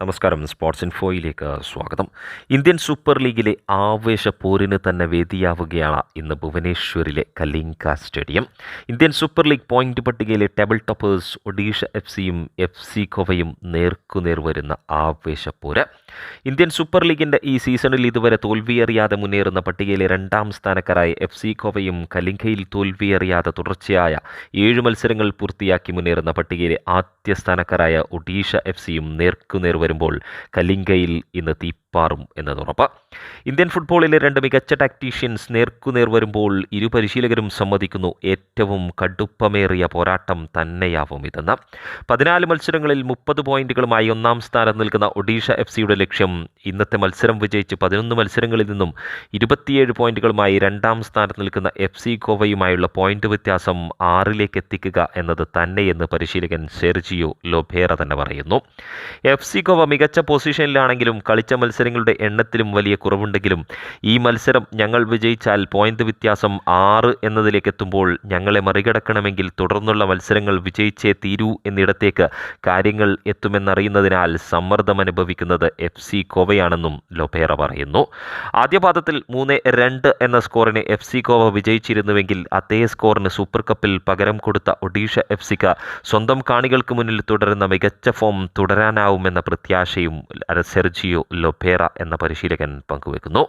നമസ്കാരം. സ്പോർട്സ് ഇൻഫോയിലേക്ക് സ്വാഗതം. Indian super ലീഗിലെ ആവേശപ്പോരിന് തന്നെ വേദിയാവുകയാണ് ഇന്ന് ഭുവനേശ്വറിലെ Kalinga stadium. Indian super league point പട്ടികയിലെ ടേബിൾ ടോപ്പേഴ്സ് ഒഡീഷ FC-യും FC ഗോവയും നേർക്കുനേർ വരുന്ന ആവേശപ്പോര്. ഇന്ത്യൻ സൂപ്പർ ലീഗിൻ്റെ ഈ സീസണിൽ ഇതുവരെ തോൽവിയറിയാതെ മുന്നേറുന്ന പട്ടികയിലെ രണ്ടാം സ്ഥാനക്കാരായ FC ഗോവയും കലിംഗയിൽ തോൽവിയറിയാതെ തുടർച്ചയായ 7 മത്സരങ്ങൾ പൂർത്തിയാക്കി മുന്നേറുന്ന പട്ടികയിലെ ആദ്യ സ്ഥാനക്കാരായ ഒഡീഷ FC-യും നേർക്കുനേർ വരുമ്പോൾ കലിംഗയിൽ ഇന്ന് തീപ്പാറും എന്നതുറപ്പ്. ഇന്ത്യൻ ഫുട്ബോളിലെ 2 മികച്ച ടാക്ടീഷ്യൻസ് നേർക്കുനേർ വരുമ്പോൾ ഇരു പരിശീലകരും സമ്മതിക്കുന്നു ഏറ്റവും കടുപ്പമേറിയ പോരാട്ടം തന്നെയാവും ഇതെന്ന്. 14 മത്സരങ്ങളിൽ 30 പോയിന്റുകളുമായി ഒന്നാം സ്ഥാനം നിൽക്കുന്ന ഒഡീഷ FC-യുടെ ലക്ഷ്യം ഇന്നത്തെ മത്സരം വിജയിച്ച് 11 മത്സരങ്ങളിൽ നിന്നും 27 പോയിന്റുകളുമായി രണ്ടാം സ്ഥാനത്ത് നിൽക്കുന്ന FC ഗോവയുമായുള്ള പോയിന്റ് വ്യത്യാസം 6ലേക്ക് എത്തിക്കുക എന്നത് തന്നെയെന്ന് പരിശീലകൻ സെർജിയോ ലൊബേറ തന്നെ പറയുന്നു. FC ഗോവ മികച്ച പൊസിഷനിലാണെങ്കിലും കളിച്ച മത്സരങ്ങളുടെ എണ്ണത്തിലും വലിയ കുറവുണ്ടെങ്കിലും ഈ മത്സരം ഞങ്ങൾ വിജയിച്ചാൽ പോയിന്റ് വ്യത്യാസം 6 എന്നതിലേക്ക് എത്തുമ്പോൾ ഞങ്ങളെ മറികടക്കണമെങ്കിൽ തുടർന്നുള്ള മത്സരങ്ങൾ വിജയിച്ചേ തീരൂ എന്നിടത്തേക്ക് കാര്യങ്ങൾ എത്തുമെന്നറിയുന്നതിനാൽ സമ്മർദ്ദമനുഭവിക്കുന്നത് FC ഗോവയാണെന്നും ലൊബേറ പറയുന്നു. ആദ്യപാദത്തിൽ 3-2 എന്ന സ്കോറിന് FC ഗോവ വിജയിച്ചിരുന്നുവെങ്കിൽ അതേ സ്കോറിന് സൂപ്പർ കപ്പിൽ പകരം കൊടുത്ത ഒഡീഷ FC-ക്ക് സ്വന്തം കാണികൾക്ക് മുന്നിൽ തുടരുന്ന മികച്ച ഫോം തുടരാനാവുമെന്ന പ്രത്യാശയും സെർജിയോ ലൊബേറ എന്ന പരിശീലകൻ പങ്കുവെക്കുന്നു.